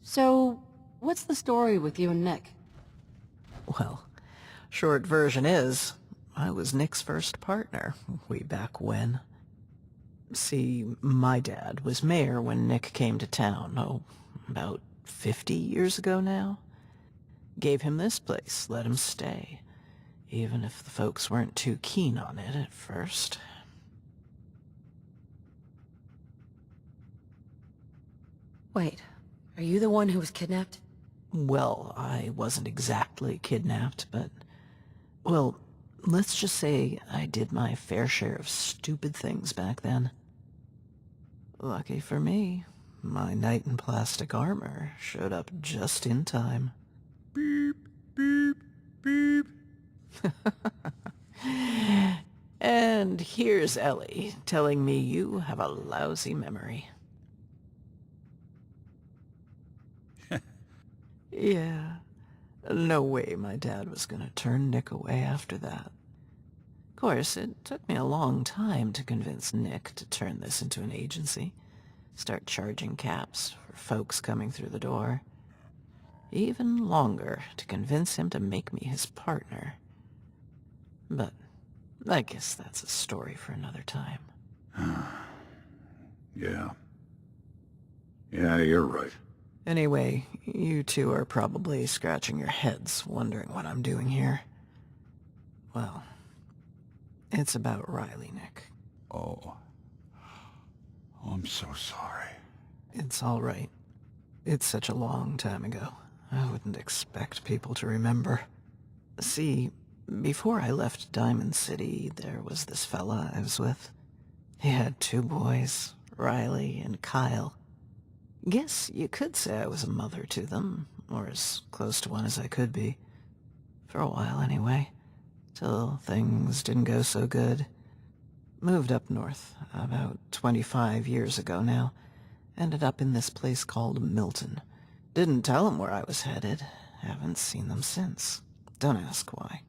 So, what's the story with you and Nick? Well, short version is, I was Nick's first partner, way back when. See, my dad was mayor when Nick came to town, about 50 years ago now. Gave him this place, let him stay, even if the folks weren't too keen on it at first. Wait, are you the one who was kidnapped? Well, I wasn't exactly kidnapped, but... well, let's just say I did my fair share of stupid things back then. Lucky for me, my knight in plastic armor showed up just in time. Beep, beep, beep. And here's Ellie telling me you have a lousy memory. Yeah, no way my dad was gonna turn Nick away after that. Of course, it took me a long time to convince Nick to turn this into an agency, start charging caps for folks coming through the door. Even longer to convince him to make me his partner. But I guess that's a story for another time. Yeah. Yeah, you're right. Anyway, you two are probably scratching your heads wondering what I'm doing here. Well, it's about Riley, Nick. Oh. I'm so sorry. It's all right. It's such a long time ago. I wouldn't expect people to remember. See, before I left Diamond City, there was this fella I was with. He had 2 boys, Riley and Kyle. Guess you could say I was a mother to them, or as close to one as I could be. For a while anyway, till things didn't go so good. Moved up north, about 25 years ago now. Ended up in this place called Milton. Didn't tell them where I was headed. Haven't seen them since. Don't ask why.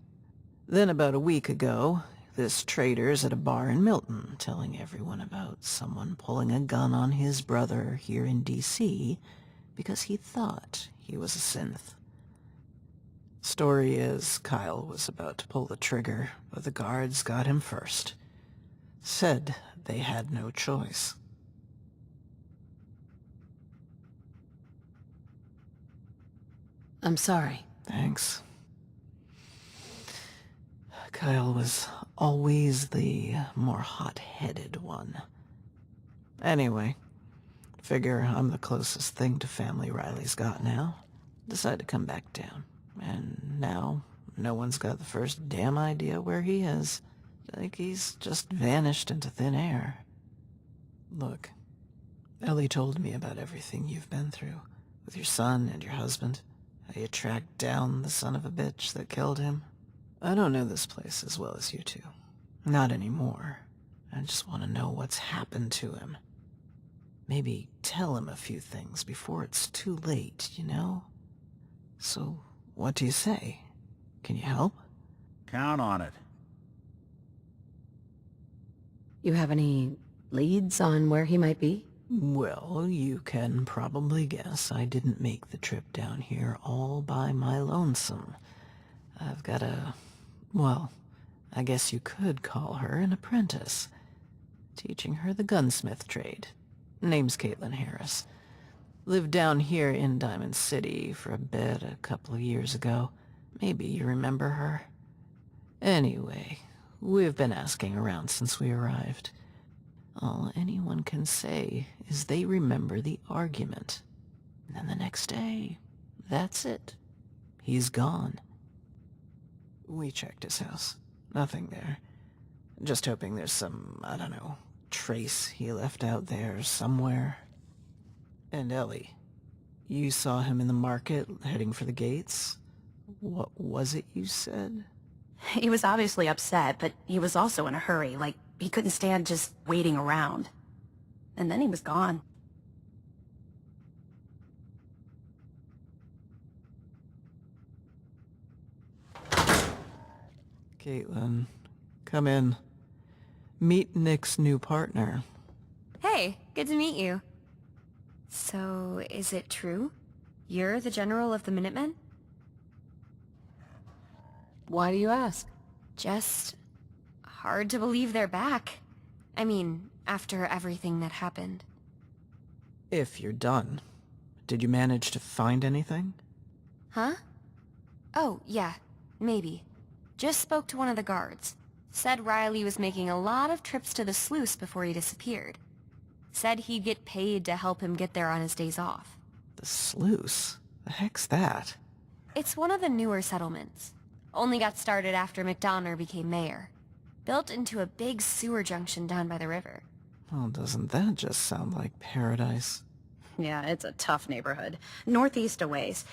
Then about a week ago, this trader's at a bar in Milton, telling everyone about someone pulling a gun on his brother here in D.C. because he thought he was a synth. Story is, Kyle was about to pull the trigger, but the guards got him first. Said they had no choice. I'm sorry. Thanks. Kyle was always the more hot-headed one. Anyway, figure I'm the closest thing to family Riley's got now. Decide to come back down. And now, no one's got the first damn idea where he is. Like he's just vanished into thin air. Look, Ellie told me about everything you've been through, with your son and your husband, how you tracked down the son of a bitch that killed him. I don't know this place as well as you two. Not anymore. I just want to know what's happened to him. Maybe tell him a few things before it's too late, you know? So, what do you say? Can you help? Count on it. You have any leads on where he might be? Well, you can probably guess I didn't make the trip down here all by my lonesome. I've got well, I guess you could call her an apprentice. Teaching her the gunsmith trade. Name's Caitlin Harris. Lived down here in Diamond City for a bit a couple of years ago. Maybe you remember her. Anyway, we've been asking around since we arrived. All anyone can say is they remember the argument. And then the next day, that's it. He's gone. We checked his house. Nothing there. Just hoping there's some, I don't know, trace he left out there somewhere. And Ellie, you saw him in the market heading for the gates? What was it you said? He was obviously upset, but he was also in a hurry, like he couldn't stand just waiting around. And then he was gone. Caitlin, come in. Meet Nick's new partner. Hey, good to meet you. So, is it true? You're the general of the Minutemen? Why do you ask? Just hard to believe they're back. I mean, after everything that happened. If you're done, did you manage to find anything? Huh? Oh, yeah, maybe. Just spoke to one of the guards. Said Riley was making a lot of trips to the sluice before he disappeared. Said he'd get paid to help him get there on his days off. The sluice? The heck's that? It's one of the newer settlements. Only got started after McDonough became mayor. Built into a big sewer junction down by the river. Well, doesn't that just sound like paradise? Yeah, it's a tough neighborhood. Northeast a ways.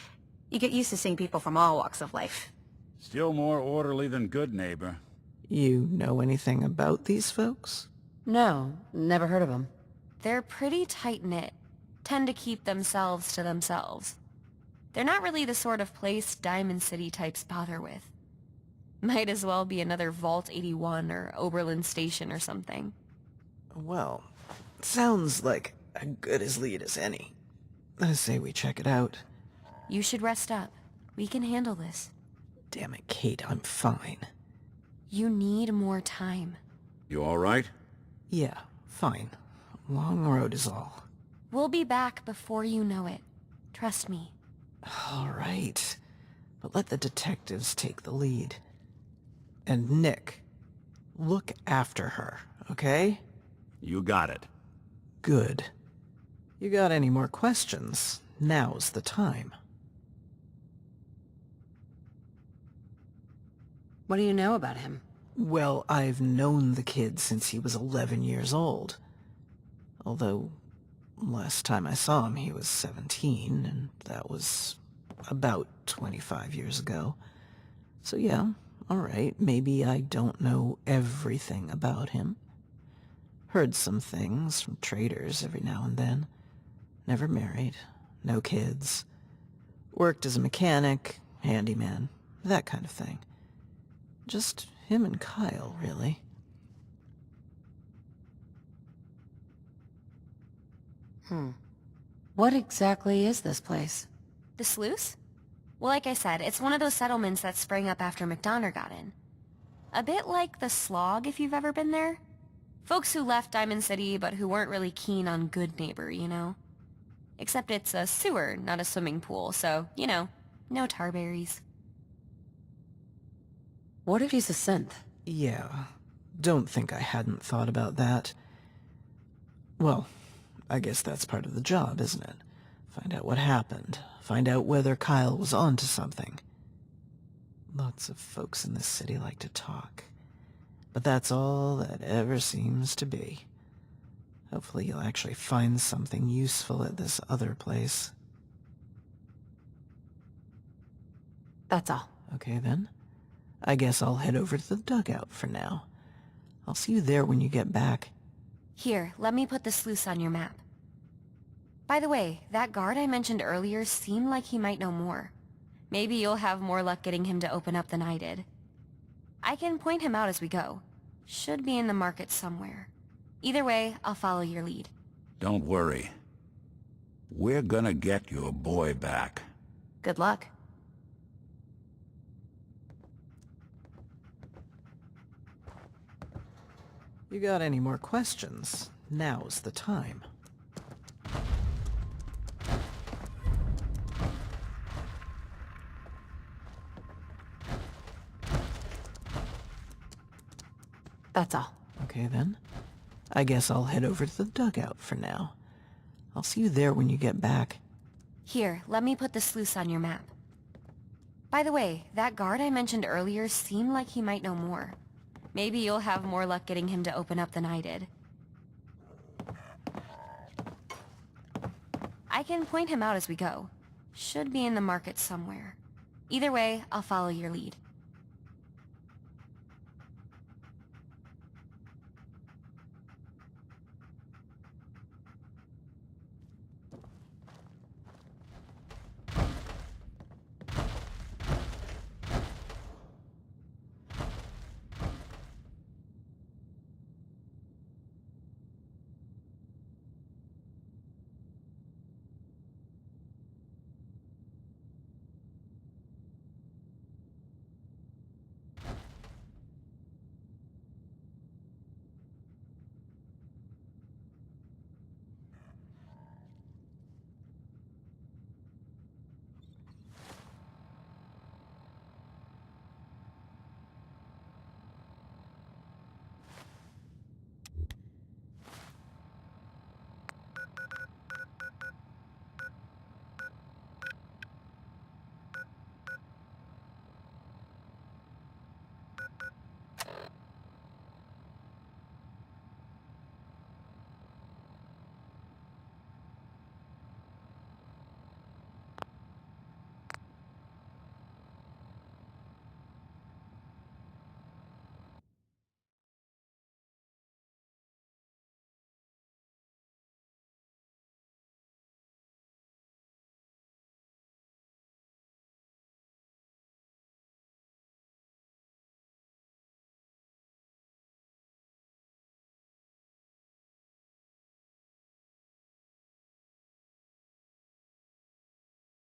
You get used to seeing people from all walks of life. Still more orderly than good, neighbor. You know anything about these folks? No, never heard of him. They're pretty tight-knit. Tend to keep themselves to themselves. They're not really the sort of place Diamond City types bother with. Might as well be another Vault 81 or Oberlin Station or something. Well, sounds like as good as lead as any. I say we check it out. You should rest up. We can handle this. Damn it, Kate, I'm fine. You need more time. You all right? Yeah, fine. Long road is all. We'll be back before you know it. Trust me. All right, but let the detectives take the lead. And Nick, look after her, okay? You got it. Good. You got any more questions? Now's the time. What do you know about him? Well, I've known the kid since he was 11 years old. Although, last time I saw him he was 17, and that was about 25 years ago. So yeah, alright, maybe I don't know everything about him. Heard some things from traders every now and then. Never married, no kids. Worked as a mechanic, handyman, that kind of thing. Just him and Kyle, really. What exactly is this place? The sluice? Well, like I said, it's one of those settlements that sprang up after McDonough got in. A bit like the Slog, if you've ever been there. Folks who left Diamond City, but who weren't really keen on good neighbor, you know? Except it's a sewer, not a swimming pool, so, you know, no tarberries. What if he's a synth? Yeah, don't think I hadn't thought about that. Well, I guess that's part of the job, isn't it? Find out what happened. Find out whether Kyle was onto something. Lots of folks in this city like to talk. But that's all that ever seems to be. Hopefully you'll actually find something useful at this other place. That's all. Okay then. I guess I'll head over to the dugout for now. I'll see you there when you get back. Here, let me put the sluice on your map. By the way, that guard I mentioned earlier seemed like he might know more. Maybe you'll have more luck getting him to open up than I did. I can point him out as we go. Should be in the market somewhere. Either way, I'll follow your lead. Don't worry. We're gonna get your boy back. Good luck. You got any more questions? Now's the time. That's all. Okay then. I guess I'll head over to the dugout for now. I'll see you there when you get back. Here, let me put the sluice on your map. By the way, that guard I mentioned earlier seemed like he might know more. Maybe you'll have more luck getting him to open up than I did. I can point him out as we go. Should be in the market somewhere. Either way, I'll follow your lead.